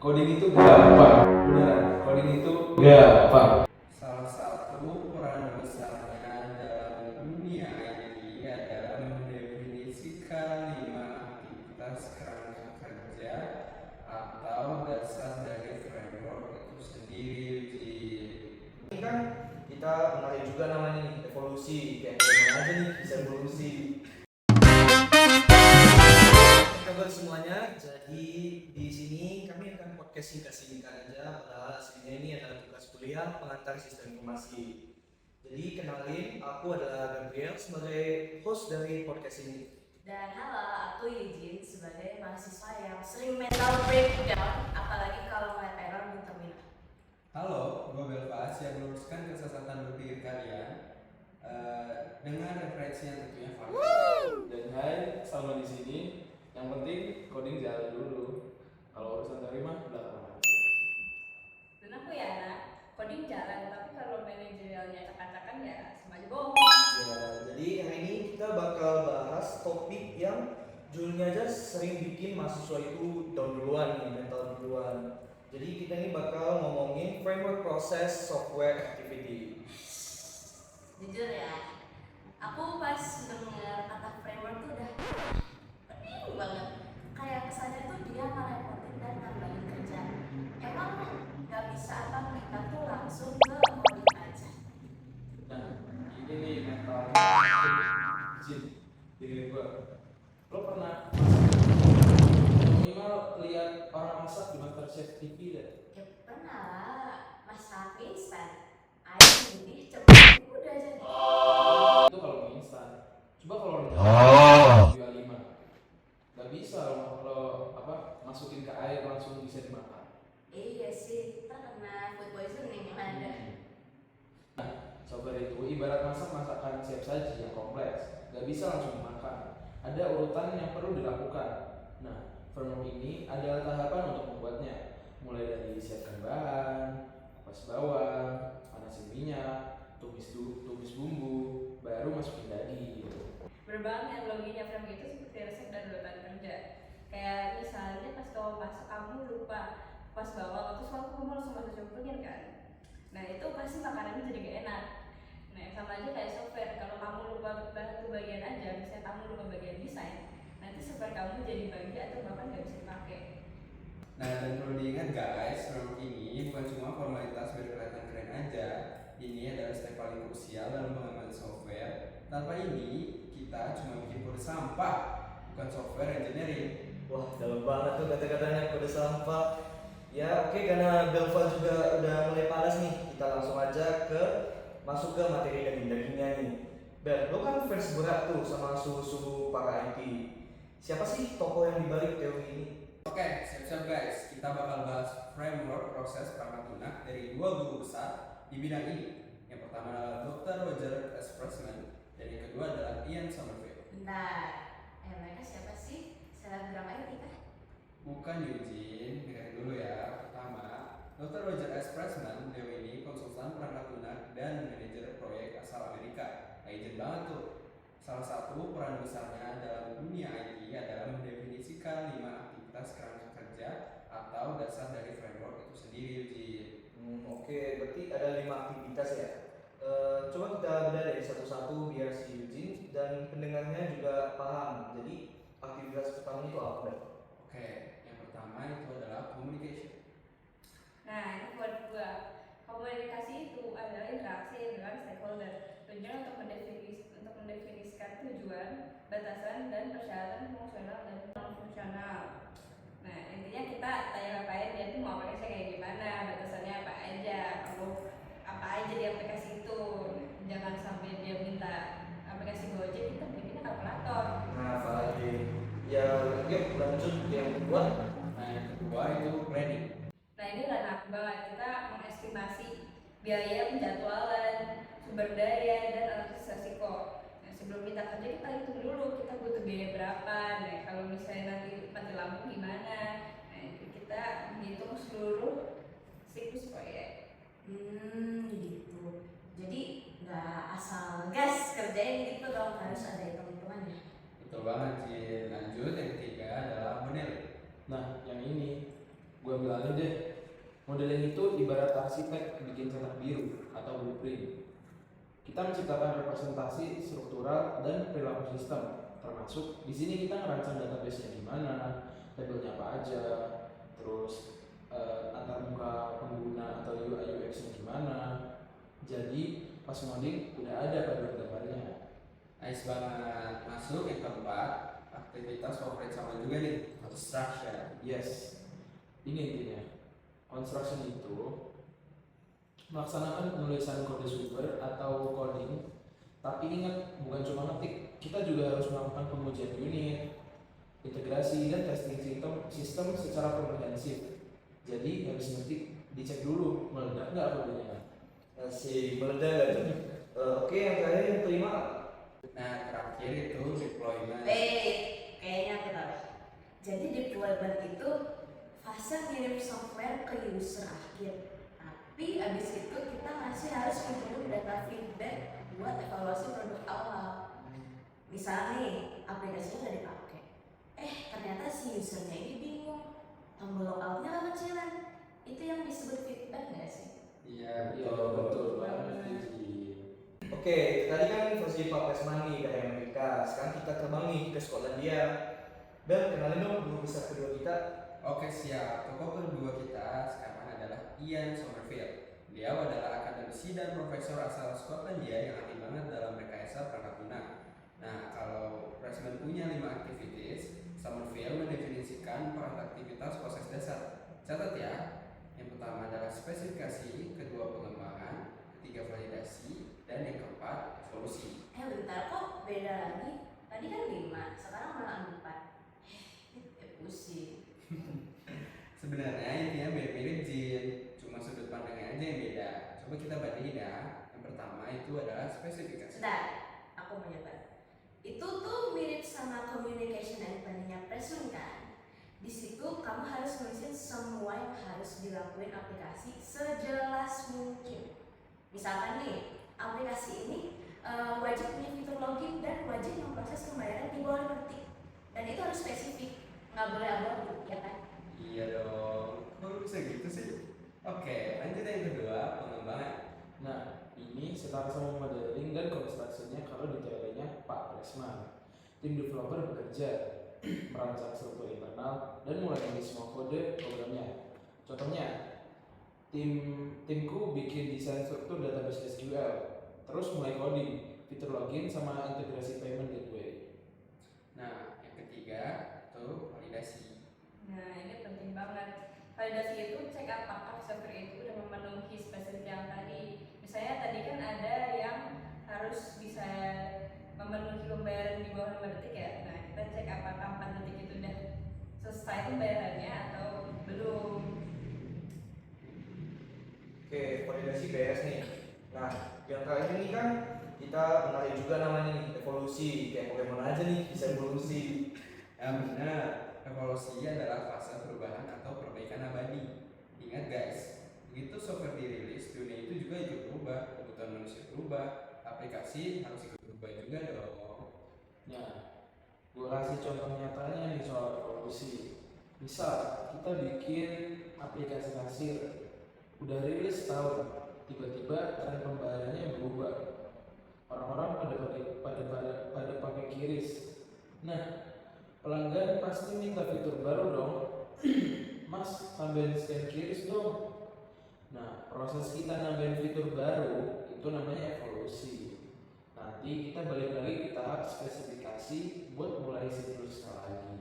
Coding itu gampang. Beneran, coding itu gampang. Salah satu peran besarnya dalam dunia IT adalah mendefinisikan 5 aktivitas kerangka kerja atau dasar dari framework itu sendiri. Ini kan kita menarik juga namanya nih, evolusi. Kayak gimana aja nih bisa evolusi. Kabar semuanya, jadi di sini kami akan podcast singkat-singkat aja. Padahal aslinya ini adalah tugas kuliah pengantar sistem informasi. Jadi kenalin, aku adalah Gabriel sebagai host dari podcast ini. Dan halo, aku Eugene sebagai mahasiswa yang sering mental breakdown, apalagi kalau ngeliat error di terminal. Halo, gue Belvas yang meluruskan kesesatan berpikir kalian dengan referensi yang tentunya valid. Dan hai, sama di sini. Yang penting coding jalan dulu. Kalau urusan dari mah belakangan. Dan aku ya anak, coding jalan, tapi kalau manajerialnya acak-acakan ya sama aja bohong. Ya, jadi hari ini kita bakal bahas topik yang judulnya aja sering bikin mahasiswa itu down duluan nih, mental duluan. Jadi kita ini bakal ngomongin framework process software activity. Jujur ya, aku pas denger kata framework tuh udah pening banget. Kayak kesannya tuh dia ngerepotin dan nambahin kerja. Emang gak bisa apa kita tuh langsung ke coding aja? Nah, ini nih mental. Jin, diri gue. Lo pernah minimal lihat orang masak di MasterChef TV deh? Ya pernah lah, masak instan. Air mendidih cepet udah jadi. Itu kalau mie instan. Coba kalau rendang 25. Gak bisa lo masukin ke air langsung bisa dimakan. Iya sih, kita kena food poisoning yang ada. Software itu ibarat masak masakan siap saji yang kompleks, gak bisa langsung dimakan. Ada urutan yang perlu dilakukan. Nah, framework ini adalah tahapan untuk membuatnya. Mulai dari siapkan bahan, kupas bawang, panasin minyak, tumis bumbu, baru masukin daging. Berbank teknologinya framework itu seperti resep dan urutan kerja. Kayak misalnya pas kamu masak kamu lupa pas bawang, terus kamu langsung masukin kan. Nah itu pasti makanannya jadi gak enak. Nah sama aja kayak software, kalau kamu lupa satu bagian aja, misalnya kamu lupa bagian desain, nanti software kamu jadi bagi atau bahkan gak bisa dipakai. Nah, dan perlu diingat guys, framework ini bukan cuma formalitas biar kelihatan keren aja. Ini adalah step paling krusial dalam pengembangan software. Tanpa ini, kita cuma bikin kode sampah, bukan software engineering. Wah, dalam banget tuh kata-katanya, kode sampah. Ya oke, karena Belva juga udah mulai panas nih, kita langsung aja masuk ke materi daging-dagingnya nih. Bel, lo kan fans berat tuh sama suhu-suhu para IT. Siapa sih tokoh yang dibalik teori ini? Oke, siap-siap guys. Kita bakal bahas framework proses perangkat lunak dari 2 guru besar di bidang ini. Yang pertama adalah Dr. Roger S. Pressman dan yang kedua adalah Ian Somerville. Bentar, mereka siapa sih? Selebgram IT kah? Bukan Eugene, dengerin dulu ya. Pertama, Dr. Roger S. Pressman, beliau ini konsultan perangkat lunak dan manajer proyek asal Amerika. Legend banget tuh. Salah satu peran besarnya dalam dunia IT adalah mendefinisikan 5 aktivitas kerangka kerja atau dasar dari framework itu sendiri, Eugene. Oke, berarti ada 5 aktivitas ya. Coba kita bedah dari satu-satu biar si Eugene dan pendengarnya juga paham. Jadi aktivitas pertama itu apa, Bel? Oke, yang pertama itu adalah communication. Nah ini buat gua. Komunikasi itu adalah interaksi dengan stakeholder. Tujuan untuk mendefinisikan tujuan, batasan, dan persyaratan fungsional dan non-fungsional. Nah intinya kita tanya-tanyain dia tuh mau aplikasi kayak gimana, batasannya apa aja, perlu apa aja di aplikasi itu. Jangan sampai dia minta aplikasi Gojek, kita bikinnya kalkulator. Nah, valid. Ya, yuk lanjut yang kedua. Nah, yang kedua itu planning. Nah ini ranah banget, kita mengestimasi biaya penjadwalan, sumber daya, dan analisis resiko. Nah sebelum kita kerja kita hitung dulu kita butuh biaya berapa. Nah kalau misalnya nanti mati lampu gimana. Nah kita menghitung seluruh siklus proyek. Gitu. Jadi nggak asal gas kerjain gitu dong, harus ada hitung-hitungannya. Betul banget, Jin. Lanjut, yang ketiga adalah modeling. Nah, yang ini Gue ambil alih deh. Modeling itu ibarat arsitek bikin cetak biru atau blueprint. Kita menciptakan representasi struktural dan perilaku sistem. Termasuk di sini kita ngerancang database-nya gimana, tabelnya apa aja, terus antar muka pengguna atau UI UX-nya gimana. Jadi pas ngoding udah ada panduan gambarnya. Nice banget. Masuk yang keempat, aktivitas favorit sama juga nih, construction. Yes, ini intinya. Construction itu melaksanakan penulisan kode super atau coding, tapi ingat bukan cuma ngetik, kita juga harus melakukan pengujian unit, integrasi dan testing sistem secara komprehensif. Jadi habis ngetik dicek dulu meledak nggak kodenya. Si meledak gak tuh? Oke, yang terakhir yang kelima. Nah, terakhir itu deployment. Kayaknya aku tahu. Jadi deployment itu fase ngirim software ke user akhir. Tapi abis itu kita masih harus mengirim data feedback buat evaluasi produk awal. Misalnya nih, aplikasinya udah dipakai. Ternyata si usernya ini bingung. Tombol logoutnya kecilan. Itu yang disebut feedback nggak sih? Iya, Betul banget. Oke, tadi kan versi Pak Presman nih dari Amerika. Sekarang kita terbang nih ke Skotlandia. Dan kenalin dong guru besar kedua kita. Oke, siap. Tokoh kedua kita sekarang adalah Ian Somerville. Beliau adalah akademisi dan profesor asal Skotlandia yang ahli banget dalam rekayasa perangkat lunak. Nah, kalau Pressman punya 5 activities, Somerville mendefinisikan 4 aktivitas proses dasar. Catat ya. Yang pertama adalah spesifikasi, kedua pengembangan, ketiga validasi, dan yang keempat evolusi. Bentar kok beda lagi. Tadi kan 5, sekarang malah 4. Pusing. Sebenarnya intinya mirip-mirip Jin, cuma sudut pandangnya aja yang beda. Coba kita bandingin ya. Yang pertama itu adalah spesifikasi. Bentar, aku mau nyoba. Itu tuh mirip sama communication and planning-nya Pressman kan? Di situ kamu harus nulisin semua yang harus dilakuin aplikasi sejelas mungkin. Misalkan nih, aplikasi ini wajib punya fitur login dan wajib memproses pembayaran di bawah 5 detik. Dan itu harus spesifik, nggak boleh abu-abu, ya kan? Iya dong, kok bisa gitu sih? Oke, lanjut yang kedua, pengembangan. Nah, ini setara sama modeling dan construction-nya kalau di teorinya Pak Pressman. Tim developer bekerja merancang struktur internal dan mulai menulis semua kode programnya. Contohnya, timku bikin desain struktur database SQL, terus mulai coding, fitur login sama integrasi payment gateway. Nah, yang ketiga itu validasi. Nah, ini penting banget. Validasi itu cek apakah software itu udah memenuhi spesifik yang tadi. Misalnya tadi kan ada yang harus bisa memenuhi pembayaran di bawah 5 detik ya. Nah, kita cek apakah 4 detik itu udah selesai pembayarannya atau belum. Oke, validasi beres nih. Nah, yang terakhir ini kan kita menarik juga namanya nih evolusi. Kayak Pokemon aja nih bisa evolusi. Ya benar, evolusi adalah fase perubahan atau perbaikan abadi. Ingat guys, begitu software dirilis, dunia itu juga ikut berubah, kebutuhan manusia berubah, aplikasi harus ikut berubah juga dong. Nah, gue kasih contoh nyatanya nih soal evolusi. Misal, kita bikin aplikasi kasir, udah rilis tahun, tiba-tiba tren pembayarannya berubah. Orang-orang pada pakai QRIS. Nah, pelanggan pasti minta fitur baru dong. Mas, tambahin scan QRIS dong. Nah, proses kita nambahin fitur baru itu namanya evolusi. Nanti kita balik lagi ke tahap spesifikasi buat mulai siklusnya lagi.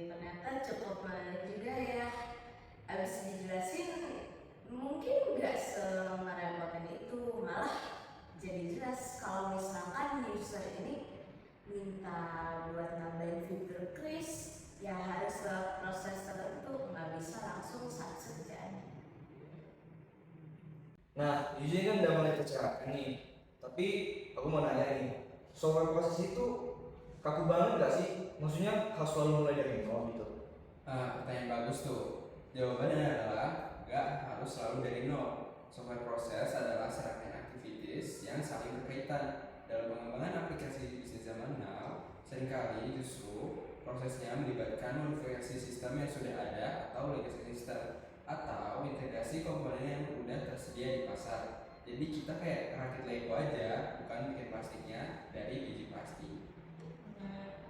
Ternyata cukup menarik juga ya. Abis dijelasin, mungkin nggak semerepotkan itu, malah jadi jelas kalau misalkan user ini minta buat nambahin fitur QRIS, ya harus ke proses tertentu, nggak bisa langsung saat kerjaan. Nah, di sini kan udah mulai tercerahkan nih. Tapi aku mau nanya nih, software proses itu kaku banget gak sih? Maksudnya harus selalu mulai dari nol gitu. Pertanyaan bagus tuh. Jawabannya adalah nggak harus selalu dari nol. Software proses adalah serangkaian aktivitas yang saling berkaitan. Dalam pengembangan aplikasi di bisnis zaman now, seringkali justru Prosesnya melibatkan modifikasi sistem yang sudah ada atau legacy system, atau integrasi komponen yang sudah tersedia di pasar. Jadi kita kayak rakit Lego aja, bukan bikin plastiknya dari biji plastik.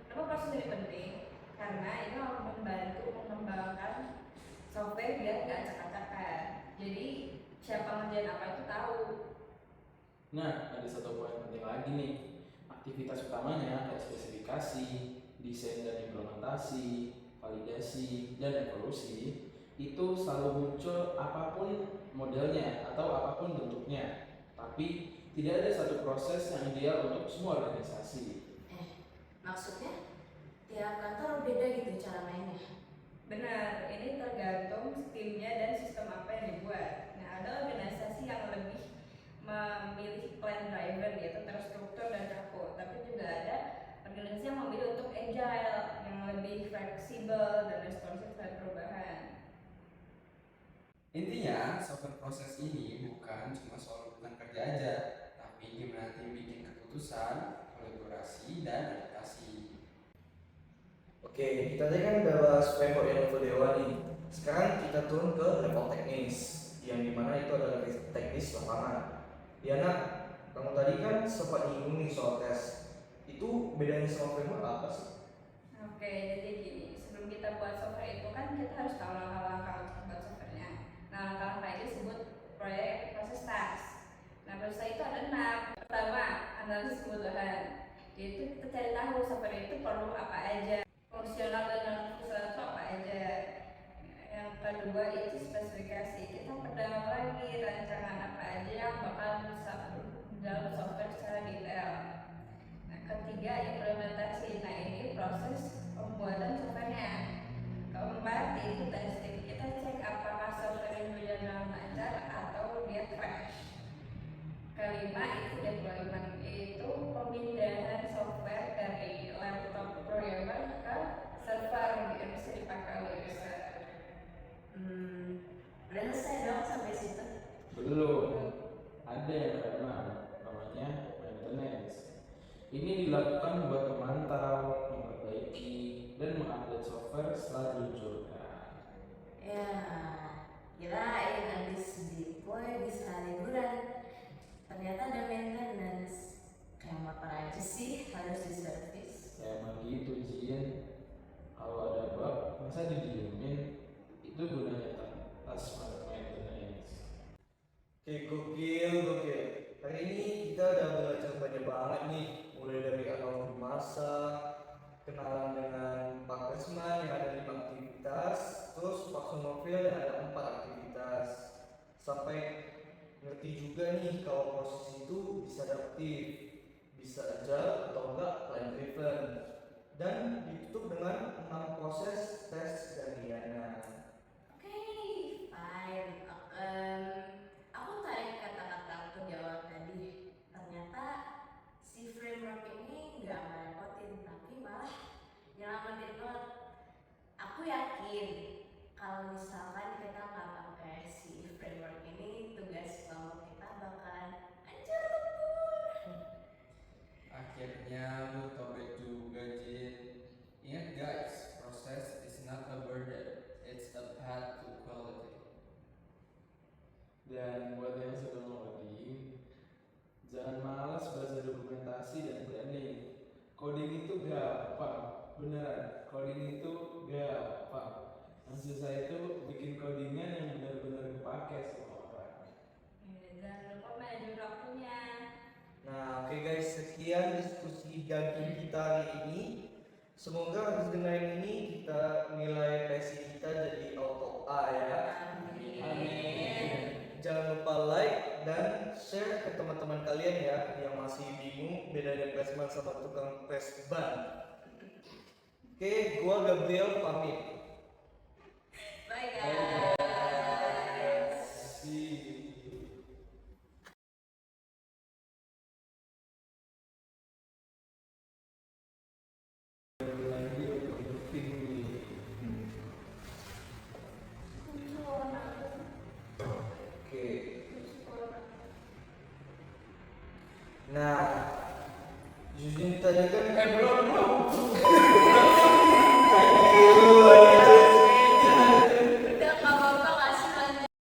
Kenapa proses ini penting? Karena ini akan membantu mengembangkan software biar nggak acak-acakan. Jadi siapa ngerjain apa itu tahu. Nah, ada satu poin penting lagi nih. Aktivitas utamanya ada spesifikasi, desain dan implementasi, validasi, dan evolusi. Itu selalu muncul apapun modelnya atau apapun bentuknya. Tapi tidak ada satu proses yang ideal untuk semua organisasi. Maksudnya tiap kantor beda gitu cara mainnya. Benar, ini tergantung timnya dan sistem apa yang dibuat. Nah, ada organisasi yang lebih memilih plan driven yaitu terstruktur dan kaku, tapi juga ada organisasi yang memilih untuk agile yang lebih fleksibel dan responsif terhadap perubahan. Intinya, software proses ini bukan cuma soal urutan kerja aja, tapi gimana tim bikin keputusan, kolaborasi, dan adaptasi. Oke, kita tadi kan udah bahas framework yang level dewa nih. Sekarang kita turun ke level teknis, yang dimana itu adalah teknis lapangan. Diana, kamu tadi kan sempat nyinggung nih soal tes. Itu bedanya sama framework apa sih? Oke, jadi gini, sebelum kita buat software itu kan kita harus tahu langkah-langkah untuk buat softwarenya. Nah, langkah-langkah itu disebut proses task. Nah, proses itu ada 6. Pertama, analisis kebutuhan. Yaitu kita cari tahu software itu perlu apa aja, fungsional dan non-fungsional itu apa aja. Yang kedua itu spesifikasi. Kita perdalam lagi rancangan apa aja yang bakal dalam software secara detail. Nah, ketiga implementasi. Nah, ini proses pembuatan softwarenya. Keempat itu testing. Kita cek apakah software ini berjalan lancar atau dia crash. Kelima itu deployment, itu pemindahan software dari laptop programmer ke server yang bisa dipakai oleh user. Udah selesai dong sampai situ. Belum. Ada yang keenam, namanya maintenance. Ini dilakukan buat memantau, memperbaiki, dan mengupdate software setelah diluncurkan. Ya, kirain habis deploy bisa liburan. Ternyata ada maintenance. Kayak motor aja sih harus diservis. Ya emang gitu Jin. Kalau ada bug, masa didiemin? Itu gunanya tas maintenance. Oke, gokil. Hari ini kita udah belajar banyak banget nih, mulai dari analogi masa, kenalan dengan Pakesman yang ada 5 aktivitas, terus Paksun Novel yang ada 4 aktivitas, sampai ngerti juga nih kalau proses itu bisa adaptif, bisa agile atau enggak plan driven, dan ditutup dengan 6 proses tes dan Diana. Oke, fine. Aku tarik kata-kata aku di awal tadi. Ternyata si framework ini nggak merepotin, tapi malah nyelamatin banget. Aku yakin kalau misalkan kita nggak pakai si framework ini, tugas kelompok kita bakalan hancur lebur. Akhirnya lu tobek juga, Jin. Ingat guys, process is not a burden, it's a path to quality. Dan buat yang sudah ngoding, jangan malas baca dokumentasi dan planning. Coding itu gampang, beneran. Coding itu gampang. Yang susah itu bikin codingan yang benar-benar kepake sama orang. Jangan lupa manajemen waktunya. Nah, oke guys, sekian diskusi daging kita hari ini. Semoga habis dengerin ini kita nilai PSI kita jadi auto A ya. Amin. Jangan lupa like dan share ke teman-teman kalian ya yang masih bingung bedanya pressman sama tukang press ban. Oke, gua Gabriel pamit.